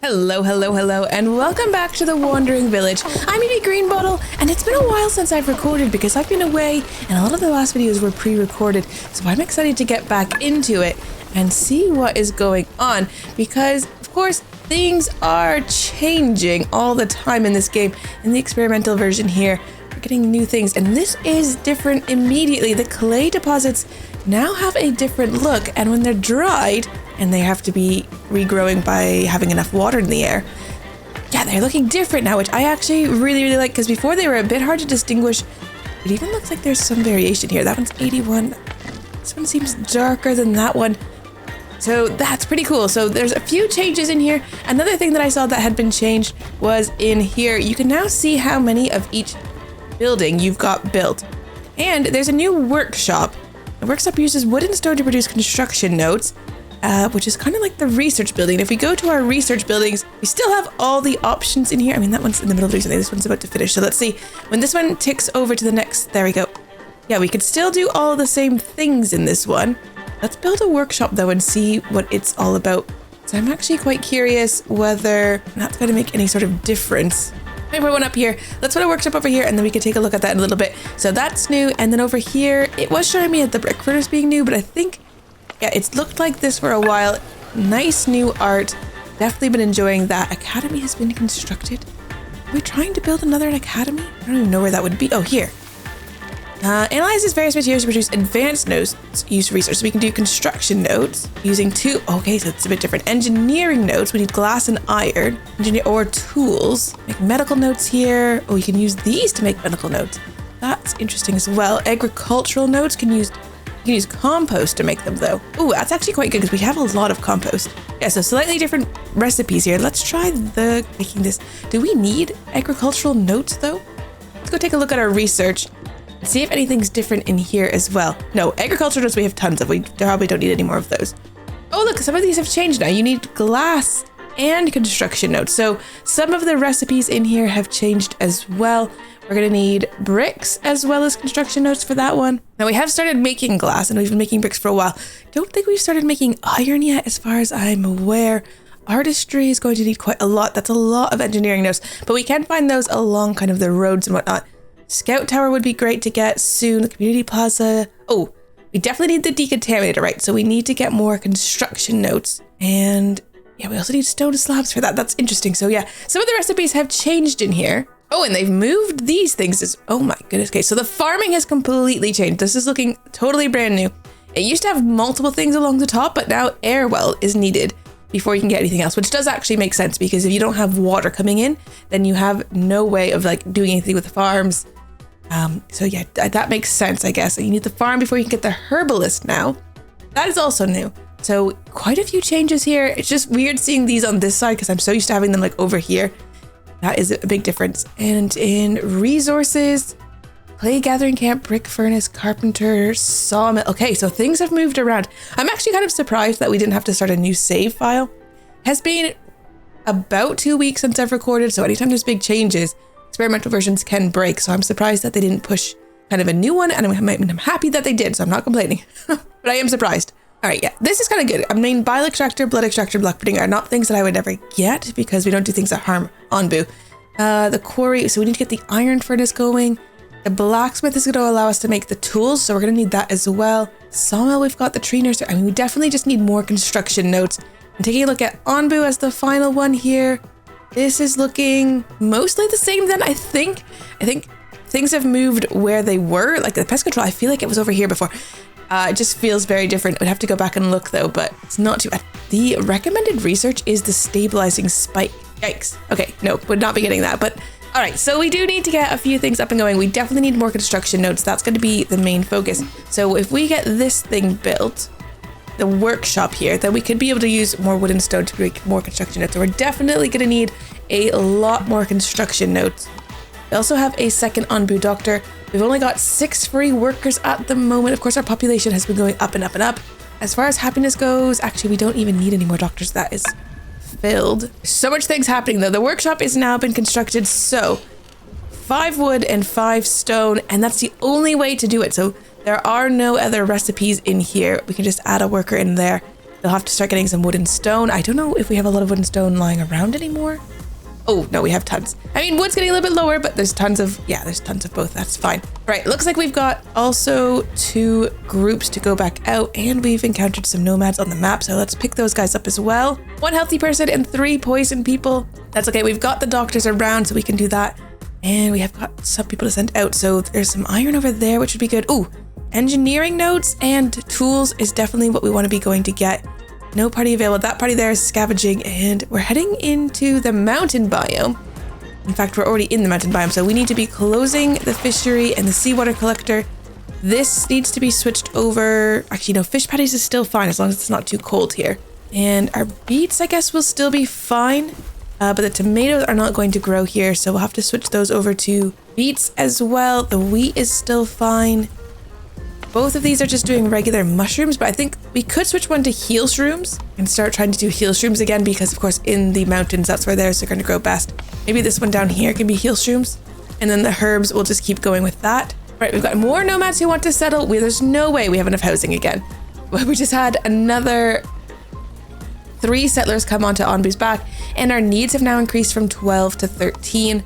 Hello, hello, hello, and welcome back to the Wandering Village. I'm Evie Greenbottle, and it's been a while since I've recorded because I've been away, and a lot of the last videos were pre-recorded, so I'm excited to get back into it and see what is going on, because, of course, things are changing all the time in this game. In the experimental version here, we're getting new things, and this is different immediately. The clay deposits now have a different look, and when they're dried, and they have to be regrowing by having enough water in the air. Yeah, they're looking different now, which I actually really like, because before they were a bit hard to distinguish. It even looks like there's some variation here. That one's 81. This one seems darker than that one. So that's pretty cool. So there's a few changes in here. Another thing that I saw that had been changed was in here. You can now see how many of each building you've got built. And there's a new workshop. The workshop uses wood and stone to produce construction notes. Which is kind of like the research building. If we go to our research buildings, we still have all the options in here. I mean, that one's in the middle of doing something. This one's about to finish. So let's see. When this one ticks over to the next, there we go. Yeah, we could still do all the same things in this one. Let's build a workshop though and see what it's all about. So I'm actually quite curious whether that's going to make any sort of difference. I put one up here. Let's put a workshop over here and then we can take a look at that in a little bit. So that's new. And then over here, it was showing me at the brick furnace being new, but I think yeah, it's looked like this for a while. Nice new art. Definitely been enjoying that. Academy has been constructed. Are we trying to build another academy? I don't even know where that would be. Oh, here. Analyzes various materials to produce advanced notes used for research. So we can do construction notes using two. Okay, so it's a bit different. Engineering notes. We need glass and iron. Or tools. Make medical notes here. Oh, you can use these to make medical notes. That's interesting as well. Agricultural notes can use. You can use compost to make them though. Ooh, that's actually quite good because we have a lot of compost. Yeah, so slightly different recipes here. Let's try making this. Do we need agricultural notes though? Let's go take a look at our research and see if anything's different in here as well. No, agricultural notes we have tons of. We probably don't need any more of those. Oh look, some of these have changed now. You need glass and construction notes. So some of the recipes in here have changed as well. We're gonna need bricks as well as construction notes for that one. Now we have started making glass and we've been making bricks for a while. Don't think we've started making iron yet as far as I'm aware. Artistry is going to need quite a lot. That's a lot of engineering notes, but we can find those along kind of the roads and whatnot. Scout tower would be great to get soon. The community plaza. Oh, we definitely need the decontaminator, right? So we need to get more construction notes and yeah, we also need stone slabs for that. That's interesting. So yeah, some of the recipes have changed in here. Oh, and they've moved these things. Oh my goodness. Okay, so the farming has completely changed. This is looking totally brand new. It used to have multiple things along the top, but now air well is needed before you can get anything else, which does actually make sense because if you don't have water coming in, then you have no way of like doing anything with the farms. So yeah, that makes sense, I guess. You need the farm before you can get the herbalist now. That is also new. So quite a few changes here. It's just weird seeing these on this side because I'm so used to having them like over here. That is a big difference. And in resources, clay gathering camp, brick furnace, carpenter, sawmill. Okay, so things have moved around. I'm actually kind of surprised that we didn't have to start a new save file. It has been about 2 weeks since I've recorded, so anytime there's big changes, experimental versions can break. So I'm surprised that they didn't push kind of a new one, and I'm happy that they did, so I'm not complaining. But I am surprised. All right, yeah, this is kind of good. I mean, bile extractor, blood extractor, block pudding are not things that I would ever get because we don't do things that harm Onbu. The quarry, so we need to get the iron furnace going. The blacksmith is going to allow us to make the tools, so we're going to need that as well. Sawmill, we've got the tree nursery. I mean, we definitely just need more construction notes. And taking a look at Onbu as the final one here. This is looking mostly the same then, I think. I think things have moved where they were. Like the pest control, I feel like it was over here before. It just feels very different. I'd have to go back and look though, but it's not too bad. The recommended research is the stabilizing spike. Yikes. Okay, no, would not be getting that, but all right. So we do need to get a few things up and going. We definitely need more construction notes. That's going to be the main focus. So if we get this thing built, the workshop here, then we could be able to use more wood and stone to make more construction notes. So we're definitely going to need a lot more construction notes. We also have a second Onbu doctor. We've only got 6 free workers at the moment. Of course, our population has been going up and up and up. As far as happiness goes, actually, we don't even need any more doctors. That is filled. So much things happening though. The workshop is now been constructed. So 5 wood and 5 stone, and that's the only way to do it. So there are no other recipes in here. We can just add a worker in there. they'll have to start getting some wood and stone. I don't know if we have a lot of wood and stone lying around anymore. Oh, no, we have tons. I mean, wood's getting a little bit lower, but there's tons of both. That's fine. Right, looks like we've got also 2 groups to go back out, and we've encountered some nomads on the map, so let's pick those guys up as well. 1 healthy person and 3 poison people. That's okay, we've got the doctors around, so we can do that. And we have got some people to send out, so there's some iron over there, which would be good. Ooh, engineering notes and tools is definitely what we want to be going to get. No party available. That party there is scavenging, and we're heading into the mountain biome. In fact, we're already in the mountain biome, so we need to be closing the fishery and the seawater collector. This needs to be switched over. Actually, no, fish patties is still fine as long as it's not too cold here. And our beets, I guess, will still be fine, but the tomatoes are not going to grow here, so we'll have to switch those over to beets as well. The wheat is still fine. Both of these are just doing regular mushrooms, but I think we could switch one to heal shrooms and start trying to do heal shrooms again, because of course in the mountains, that's where theirs are going to grow best. Maybe this one down here can be heal shrooms, and then the herbs, we'll just keep going with that. Right, we've got more nomads who want to settle. There's no way we have enough housing again. We just had another 3 settlers come onto Onbu's back, and our needs have now increased from 12 to 13.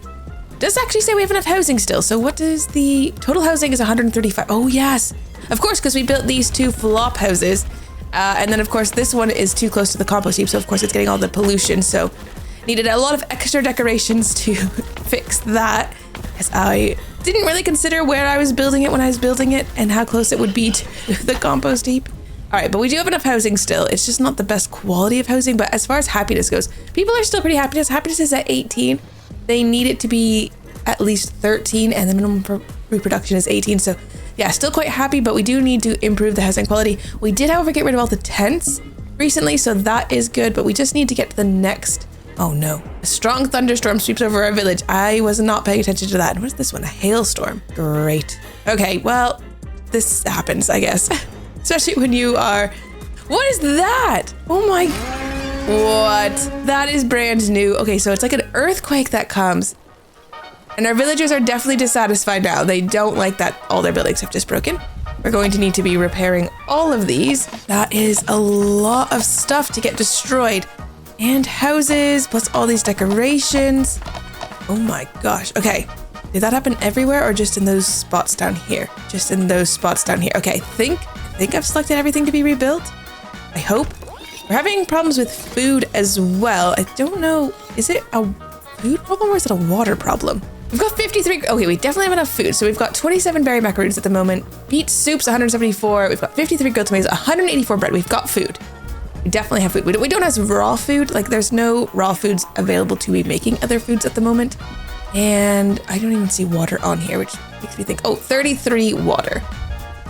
Does actually say we have enough housing still. So what does the total housing is 135. Oh yes, of course, because we built these 2 flop houses. And then of course this one is too close to the compost heap. So of course it's getting all the pollution. So needed a lot of extra decorations to fix that, as I didn't really consider where I was building it when I was building it and how close it would be to the compost heap. All right, but we do have enough housing still. It's just not the best quality of housing. But as far as happiness goes, people are still pretty happy. Happiness is at 18. They need it to be at least 13, and the minimum for reproduction is 18. So yeah, still quite happy, but we do need to improve the housing quality. We did, however, get rid of all the tents recently, so that is good, but we just need to get to the next. Oh no, a strong thunderstorm sweeps over our village. I was not paying attention to that. What is this one? A hailstorm. Great. Okay, well, this happens, I guess. Especially when you are... What is that? Oh my... What? That is brand new. Okay, so it's like an earthquake that comes. And our villagers are definitely dissatisfied now. They don't like that all their buildings have just broken. We're going to need to be repairing all of these. That is a lot of stuff to get destroyed. And houses, plus all these decorations. Oh my gosh. Okay. Did that happen everywhere or just in those spots down here? Just in those spots down here. Okay, I think I've selected everything to be rebuilt. I hope. We're having problems with food as well. I don't know. Is it a food problem or is it a water problem? We've got 53. Okay, we definitely have enough food. So we've got 27 berry macaroons at the moment. Beet soups, 174. We've got 53 grilled tomatoes, 184 bread. We've got food. We definitely have food. We don't have raw food. Like, there's no raw foods available to be making other foods at the moment. And I don't even see water on here, which makes me think, oh, 33 water.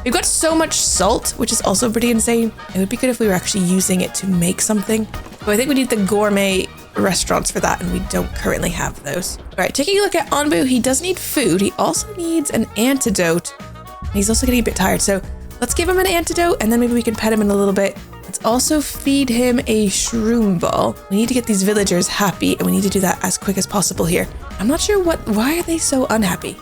We've got so much salt, which is also pretty insane. It would be good if we were actually using it to make something. So I think we need the gourmet restaurants for that, and we don't currently have those. All right, taking a look at Onbu, he does need food. He also needs an antidote. And he's also getting a bit tired. So let's give him an antidote, and then maybe we can pet him in a little bit. Let's also feed him a shroom ball. We need to get these villagers happy, and we need to do that as quick as possible here. I'm not sure why are they so unhappy?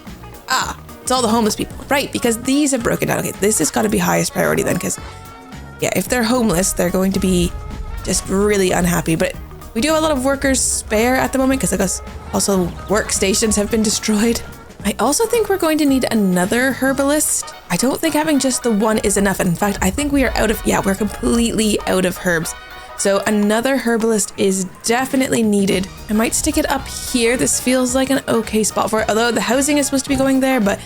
Ah, it's all the homeless people. Right, because these have broken down. Okay, this has got to be highest priority then, because yeah, if they're homeless, they're going to be just really unhappy. But we do have a lot of workers spare at the moment, because I guess also workstations have been destroyed. I also think we're going to need another herbalist. I don't think having just the one is enough. In fact, I think we are we're completely out of herbs. So another herbalist is definitely needed. I might stick it up here. This feels like an okay spot for it, although the housing is supposed to be going there, but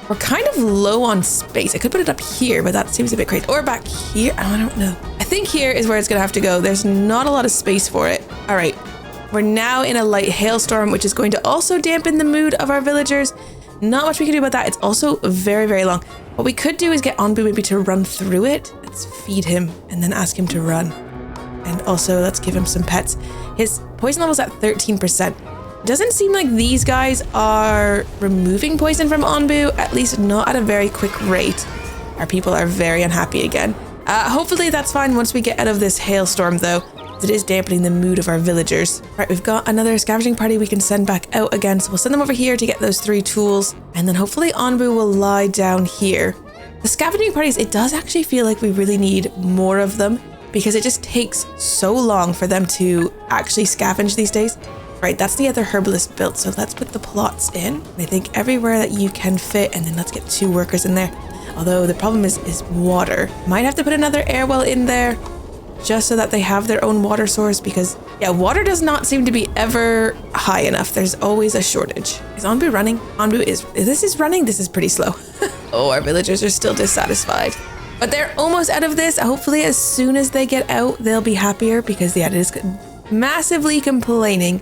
we're kind of low on space. I could put it up here, but that seems a bit crazy. Or back here, I don't know. I think here is where it's gonna have to go. There's not a lot of space for it. All right. We're now in a light hailstorm, which is going to also dampen the mood of our villagers. Not much we can do about that. It's also very, very long. What we could do is get Onbu maybe to run through it. Let's feed him and then ask him to run. And also let's give him some pets. His poison level's at 13%. Doesn't seem like these guys are removing poison from Onbu, at least not at a very quick rate. Our people are very unhappy again. Hopefully that's fine once we get out of this hailstorm though. It is dampening the mood of our villagers. Right, we've got another scavenging party we can send back out again. So we'll send them over here to get those 3 tools. And then hopefully Onbu will lie down here. The scavenging parties, it does actually feel like we really need more of them. because it just takes so long for them to actually scavenge these days. Right, that's the other herbalist built. So let's put the plots in. I think everywhere that you can fit, and then let's get 2 workers in there. Although the problem is water. Might have to put another air well in there just so that they have their own water source, because yeah, water does not seem to be ever high enough. There's always a shortage. Is Onbu running? Onbu is running. This is pretty slow. Oh, our villagers are still dissatisfied. But they're almost out of this. Hopefully as soon as they get out, they'll be happier, because yeah, it is massively complaining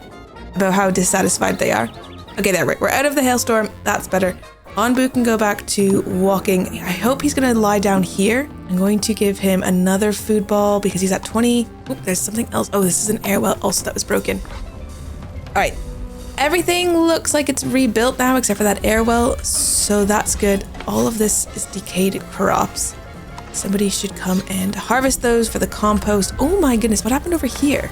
about how dissatisfied they are. Okay, there, we're out of the hailstorm. That's better. Onbu can go back to walking. I hope he's gonna lie down here. I'm going to give him another food ball because he's at 20. Oh, there's something else. Oh, this is an air well also that was broken. All right, everything looks like it's rebuilt now except for that air well, so that's good. All of this is decayed crops. Somebody should come and harvest those for the compost. Oh my goodness, what happened over here?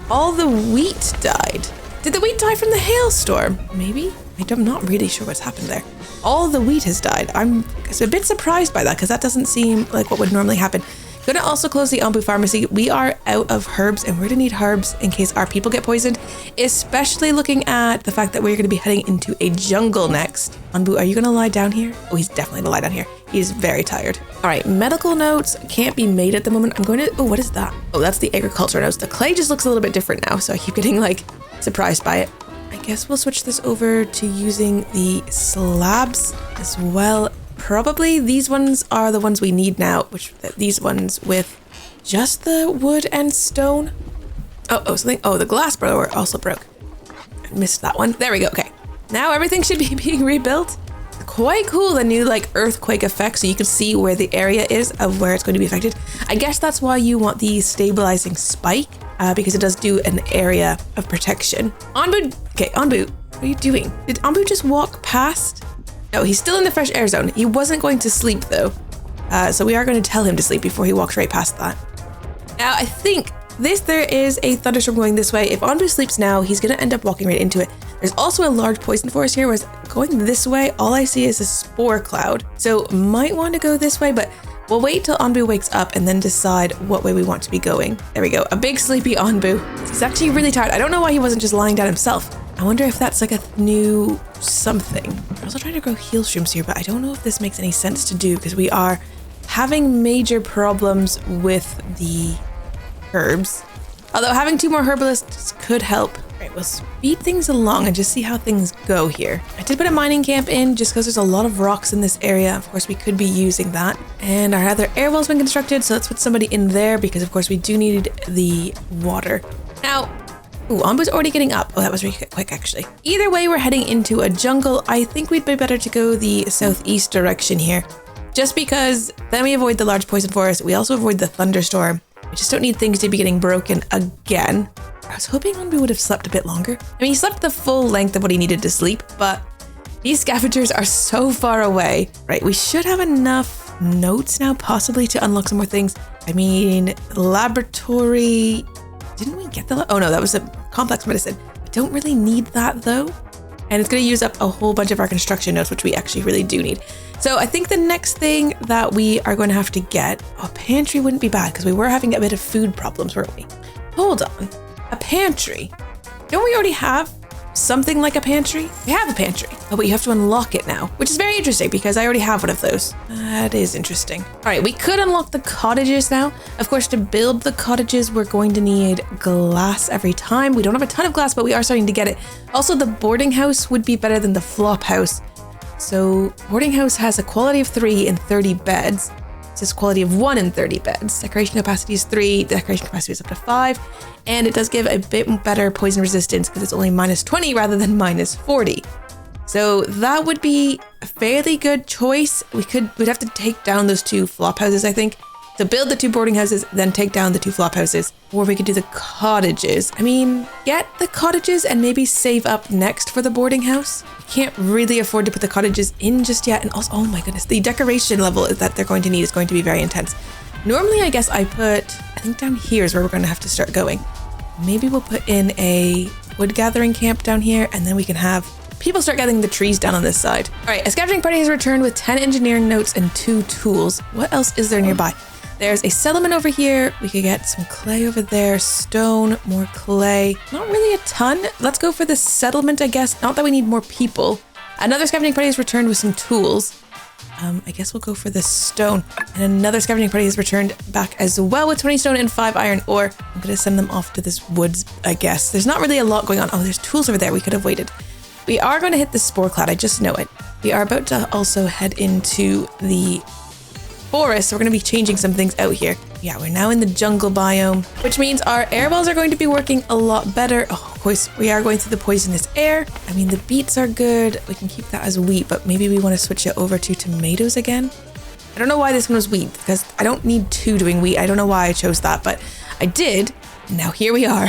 All the wheat died. Did the wheat die from the hailstorm? Maybe? I'm not really sure what's happened there. All the wheat has died. I'm a bit surprised by that because that doesn't seem like what would normally happen. Gonna also close the Onbu pharmacy. We are out of herbs and we're gonna need herbs in case our people get poisoned, especially looking at the fact that we're gonna be heading into a jungle next. Onbu, are you gonna lie down here? Oh, he's definitely gonna lie down here. He's very tired. All right, medical notes can't be made at the moment. I'm going to, oh, what is that? Oh, that's the agriculture notes. The clay just looks a little bit different now, so I keep getting like surprised by it. I guess we'll switch this over to using the slabs as well. Probably these ones are the ones we need now, which these ones with just the wood and stone. Oh, something. Oh, the glass blower also broke. I missed that one. There we go. Okay. Now everything should be being rebuilt. Quite cool, the new like earthquake effect, so you can see where the area is of where it's going to be affected. I guess that's why you want the stabilizing spike, because it does do an area of protection. Onbu, okay, Onbu, what are you doing? Did Onbu just walk past? No, he's still in the fresh air zone. He wasn't going to sleep though, so we are going to tell him to sleep before he walks right past that. Now I think there is a thunderstorm going this way. If Onbu sleeps now, he's going to end up walking right into it. There's also a large poison forest here, whereas going this way, all I see is a spore cloud. So might want to go this way, but we'll wait till Onbu wakes up and then decide what way we want to be going. There we go, a big sleepy Onbu. He's actually really tired. I don't know why he wasn't just lying down himself. I wonder if that's like a new something. I'm also trying to grow heal shrooms here, but I don't know if this makes any sense to do because we are having major problems with the herbs. Although having 2 more herbalists could help. All right, we'll speed things along and just see how things go here. I did put a mining camp in just because there's a lot of rocks in this area. Of course, we could be using that. And our other air well's been constructed, so let's put somebody in there because of course we do need the water. Now, ooh, Onbu's already getting up. Oh, that was really quick actually. Either way, we're heading into a jungle. I think we'd be better to go the southeast direction here, just because then we avoid the large poison forest. We also avoid the thunderstorm. We just don't need things to be getting broken again. I was hoping Onbu would have slept a bit longer. I mean, he slept the full length of what he needed to sleep, but these scavengers are so far away. Right, we should have enough notes now possibly to unlock some more things. I mean, laboratory, didn't we get the, oh no, that was a complex medicine. We don't really need that though. And it's gonna use up a whole bunch of our construction notes, which we actually really do need. So I think the next thing that we are going to have to get, a pantry wouldn't be bad because we were having a bit of food problems, weren't we? Hold on, a pantry. Don't we already have something like a pantry? We have a pantry, oh, but you have to unlock it now, which is very interesting because I already have one of those. That is interesting. All right, we could unlock the cottages now. Of course, to build the cottages, we're going to need glass every time. We don't have a ton of glass, but we are starting to get it. Also, the boarding house would be better than the flop house. So boarding house has a quality of 3 and 30 beds. It says quality of 1 and 30 beds. Decoration capacity is 3, decoration capacity is up to 5. And it does give a bit better poison resistance because it's only -20 rather than -40. So that would be a fairly good choice. We'd have to take down those 2 flop houses, I think. So build the 2 boarding houses, then take down the 2 flop houses. Or we could do the cottages. I mean, get the cottages and maybe save up next for the boarding house. Can't really afford to put the cottages in just yet. And also, oh my goodness, the decoration level that they're going to need is going to be very intense. Normally, I guess I think down here is where we're going to have to start going. Maybe we'll put in a wood gathering camp down here, and then we can have people start gathering the trees down on this side. All right, a scavenging party has returned with 10 engineering notes and 2 tools. What else is there nearby? There's a settlement over here. We could get some clay over there, stone, more clay. Not really a ton. Let's go for the settlement, I guess. Not that we need more people. Another scavenging party has returned with some tools. I guess we'll go for the stone. And another scavenging party has returned back as well with 20 stone and 5 iron ore. I'm going to send them off to this woods, I guess. There's not really a lot going on. Oh, there's tools over there. We could have waited. We are going to hit the spore cloud. I just know it. We are about to also head into the forest. So we're going to be changing some things out here. Yeah, we're now in the jungle biome, which means our air balls are going to be working a lot better. Oh, of course, we are going through the poisonous air. I mean, the beets are good. We can keep that as wheat, but maybe we want to switch it over to tomatoes again. I don't know why this one was wheat, because I don't need 2 doing wheat. I don't know why I chose that, but I did. Now here we are.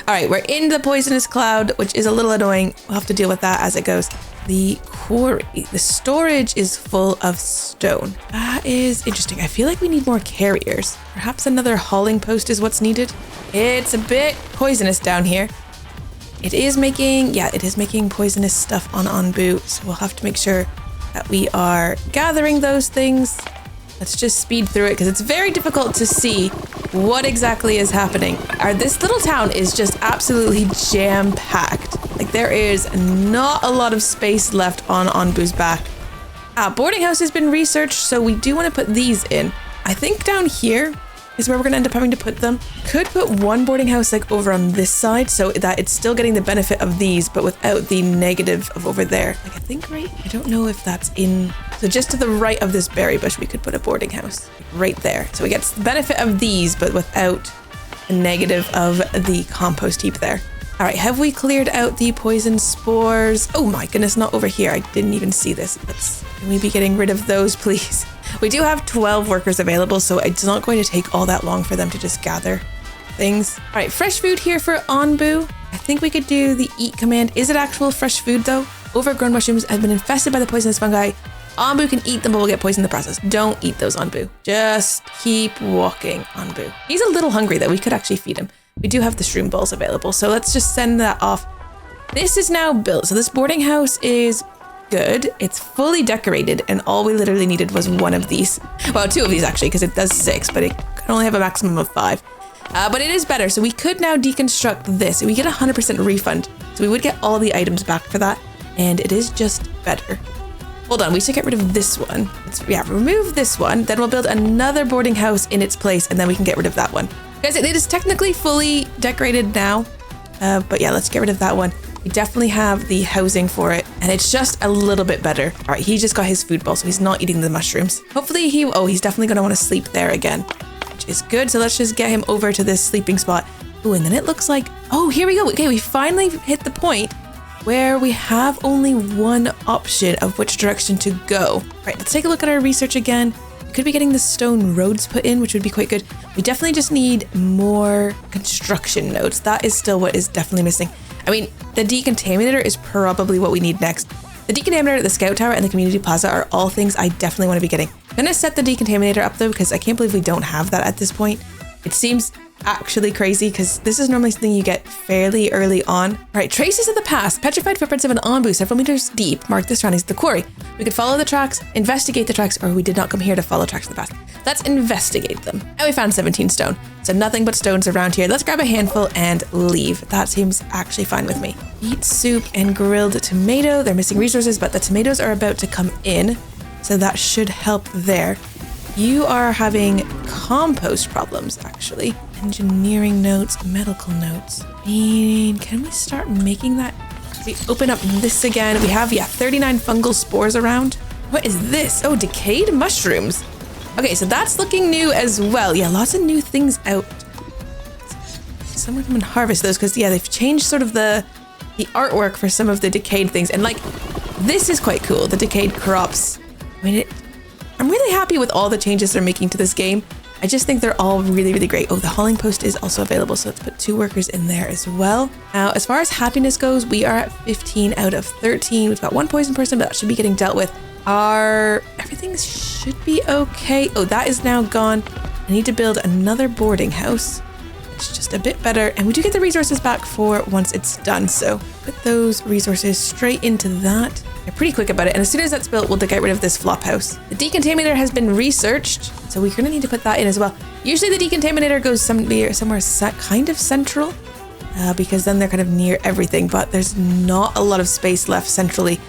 All right, we're in the poisonous cloud, which is a little annoying. We'll have to deal with that as it goes. The quarry, the storage is full of stone. That is interesting. I feel like we need more carriers. Perhaps another hauling post is what's needed. It's a bit poisonous down here. It is making poisonous stuff on Onbu. So we'll have to make sure that we are gathering those things. Let's just speed through it because it's very difficult to see what exactly is happening. This little town is just absolutely jam-packed. Like there is not a lot of space left on Onbu's back. Boarding house has been researched, so we do want to put these in. I think down here is where we're going to end up having to put them. Could put one boarding house like over on this side so that it's still getting the benefit of these, but without the negative of over there. Like I think right, I don't know if that's in. So just to the right of this berry bush, we could put a boarding house right there. So it gets the benefit of these, but without the negative of the compost heap there. All right, have we cleared out the poison spores? Oh my goodness, not over here. I didn't even see this. Can we be getting rid of those, please? We do have 12 workers available, so it's not going to take all that long for them to just gather things. All right, fresh food here for Onbu. I think we could do the eat command. Is it actual fresh food though? Overgrown mushrooms have been infested by the poisonous fungi. Onbu can eat them, but will get poisoned in the process. Don't eat those, Onbu. Just keep walking, Onbu. He's a little hungry though. We could actually feed him. We do have the shroom balls available, so let's just send that off. This is now built. So this boarding house is good. It's fully decorated, and all we literally needed was one of these. Well, 2 of these actually, because it does 6, but it can only have a maximum of 5. But it is better. So we could now deconstruct this. We get 100% refund. So we would get all the items back for that, and it is just better. Hold on, we should get rid of this one. Remove this one. Then we'll build another boarding house in its place, and then we can get rid of that one. Guys, it is technically fully decorated now. But yeah, let's get rid of that one. We definitely have the housing for it, and it's just a little bit better. All right, he just got his food bowl, so he's not eating the mushrooms. Hopefully he's definitely going to want to sleep there again, which is good. So let's just get him over to this sleeping spot. Ooh, and then it looks like, oh, here we go. Okay, we finally hit the point where we have only one option of which direction to go. All right, let's take a look at our research again. We could be getting the stone roads put in, which would be quite good. We definitely just need more construction nodes. That is still what is definitely missing. I mean, the decontaminator is probably what we need next. The decontaminator, the scout tower, and the community plaza are all things I definitely want to be getting. I'm gonna set the decontaminator up though, because I can't believe we don't have that at this point. It seems actually crazy because this is normally something you get fairly early on. All right, traces of the past. Petrified footprints of an Onbu several meters deep mark the surroundings of the quarry. We could follow the tracks, investigate the tracks, or we did not come here to follow tracks of the past. Let's investigate them. And we found 17 stone. So nothing but stones around here. Let's grab a handful and leave. That seems actually fine with me. Eat soup and grilled tomato. They're missing resources, but the tomatoes are about to come in. So that should help there. You are having compost problems, actually. Engineering notes, medical notes. Can we start making that? We open up this again. We have, 39 fungal spores around. What is this? Oh, decayed mushrooms. Okay, so that's looking new as well. Yeah, lots of new things out. Someone come and harvest those because, they've changed sort of the artwork for some of the decayed things. And like, this is quite cool, the decayed crops. I mean, I'm really happy with all the changes they're making to this game. I just think they're all really, really great. Oh, the hauling post is also available, so let's put 2 workers in there as well. Now, as far as happiness goes, we are at 15 out of 13. We've got 1 poison person, but that should be getting dealt with. Everything should be okay. Oh, that is now gone. I need to build another boarding house. It's just a bit better, and we do get the resources back for once it's done, so put those resources straight into that. They're pretty quick about it. And as soon as that's built, we'll get rid of this flop house. The decontaminator has been researched, so we're gonna need to put that in as well. Usually the decontaminator goes somewhere kind of central, because then they're kind of near everything, but there's not a lot of space left centrally.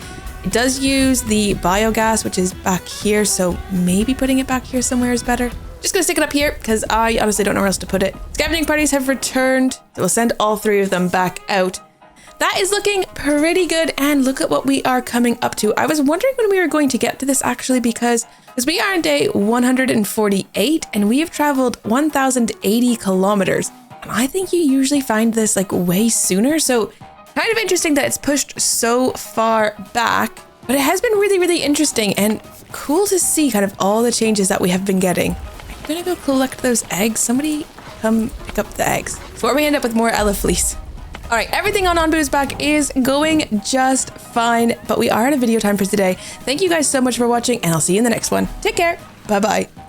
It does use the biogas, which is back here, so maybe putting it back here somewhere is better. Just gonna stick it up here because I honestly don't know where else to put it. Scavenging parties have returned, so we'll send all 3 of them back out. That is looking pretty good, and look at what we are coming up to. I was wondering when we were going to get to this actually, because we are on day 148 and we have traveled 1,080 kilometers. And I think you usually find this like way sooner, so kind of interesting that it's pushed so far back, but it has been really, really interesting and cool to see kind of all the changes that we have been getting. I'm gonna go collect those eggs. Somebody come pick up the eggs before we end up with more Elefleece. All right, everything on Onbu's back is going just fine, but we are out of video time for today. Thank you guys so much for watching, and I'll see you in the next one. Take care. Bye-bye.